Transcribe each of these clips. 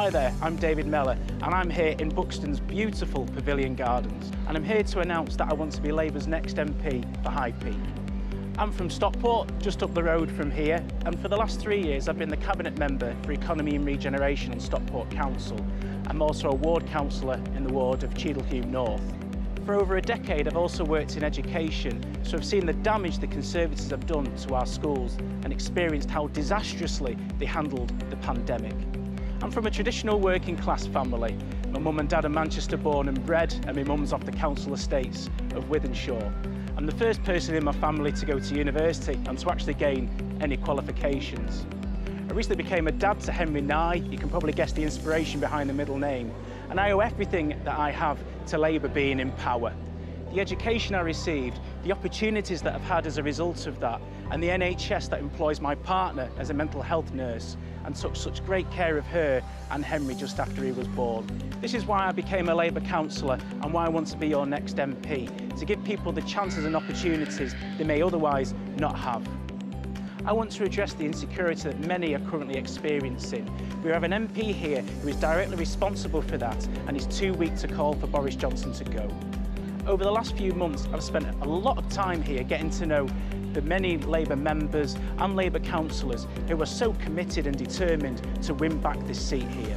Hi there, I'm David Meller and I'm here in Buxton's beautiful Pavilion Gardens, and I'm here to announce that I want to be Labour's next MP for High Peak. I'm from Stockport, just up the road from here, and for the last 3 years I've been the Cabinet Member for Economy and Regeneration on Stockport Council. I'm also a ward councillor in the ward of Cheadlehume North. For over a decade I've also worked in education, so I've seen the damage the Conservatives have done to our schools and experienced how disastrously they handled the pandemic. I'm from a traditional working class family. My mum and dad are Manchester born and bred, and my mum's off the council estates of Wythenshawe. I'm the first person in my family to go to university and to actually gain any qualifications. I recently became a dad to Henry Nye. You can probably guess the inspiration behind the middle name. And I owe everything that I have to Labour being in power. The education I received, the opportunities that I've had as a result of that, and the NHS that employs my partner as a mental health nurse and took such great care of her and Henry just after he was born. This is why I became a Labour councillor and why I want to be your next MP, to give people the chances and opportunities they may otherwise not have. I want to address the insecurity that many are currently experiencing. We have an MP here who is directly responsible for that and is too weak to call for Boris Johnson to go. Over the last few months, I've spent a lot of time here getting to know the many Labour members and Labour councillors who are so committed and determined to win back this seat here.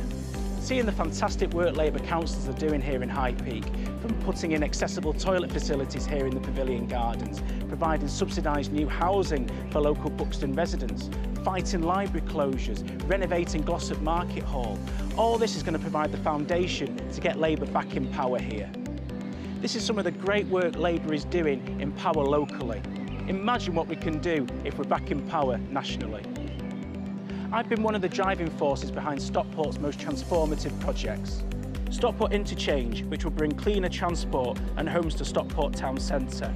Seeing the fantastic work Labour councillors are doing here in High Peak, from putting in accessible toilet facilities here in the Pavilion Gardens, providing subsidised new housing for local Buxton residents, fighting library closures, renovating Glossop Market Hall. All this is going to provide the foundation to get Labour back in power here. This is some of the great work Labour is doing in power locally. Imagine what we can do if we're back in power nationally. I've been one of the driving forces behind Stockport's most transformative projects. Stockport Interchange, which will bring cleaner transport and homes to Stockport Town Centre.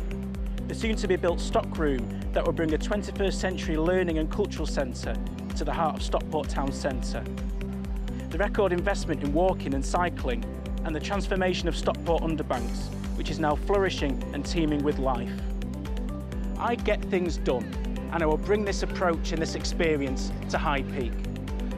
The soon-to-be-built Stock Room that will bring a 21st century learning and cultural centre to the heart of Stockport Town Centre. The record investment in walking and cycling, and the transformation of Stockport Underbanks, which is now flourishing and teeming with life. I get things done, and I will bring this approach and this experience to High Peak.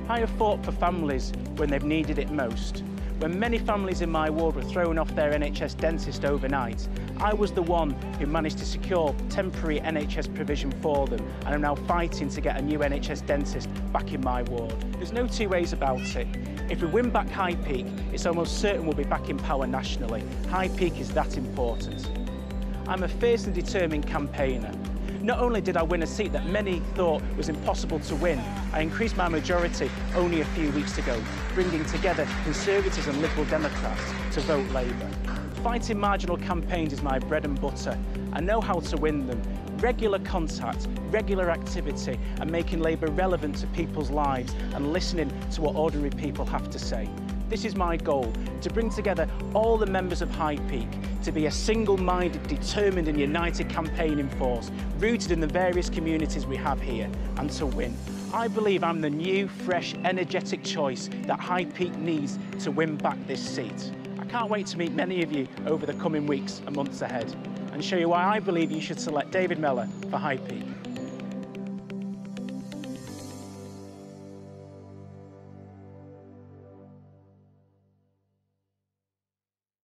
I have fought for families when they've needed it most. When many families in my ward were thrown off their NHS dentist overnight, I was the one who managed to secure temporary NHS provision for them, and I'm now fighting to get a new NHS dentist back in my ward. There's no two ways about it. If we win back High Peak, it's almost certain we'll be back in power nationally. High Peak is that important. I'm a fierce and determined campaigner. Not only did I win a seat that many thought was impossible to win, I increased my majority only a few weeks ago, bringing together Conservatives and Liberal Democrats to vote Labour. Fighting marginal campaigns is my bread and butter. I know how to win them. Regular contact, regular activity, and making Labour relevant to people's lives and listening to what ordinary people have to say. This is my goal, to bring together all the members of High Peak to be a single-minded, determined and united campaigning force, rooted in the various communities we have here, and to win. I believe I'm the new, fresh, energetic choice that High Peak needs to win back this seat. I can't wait to meet many of you over the coming weeks and months ahead and show you why I believe you should select David Meller for High Peak.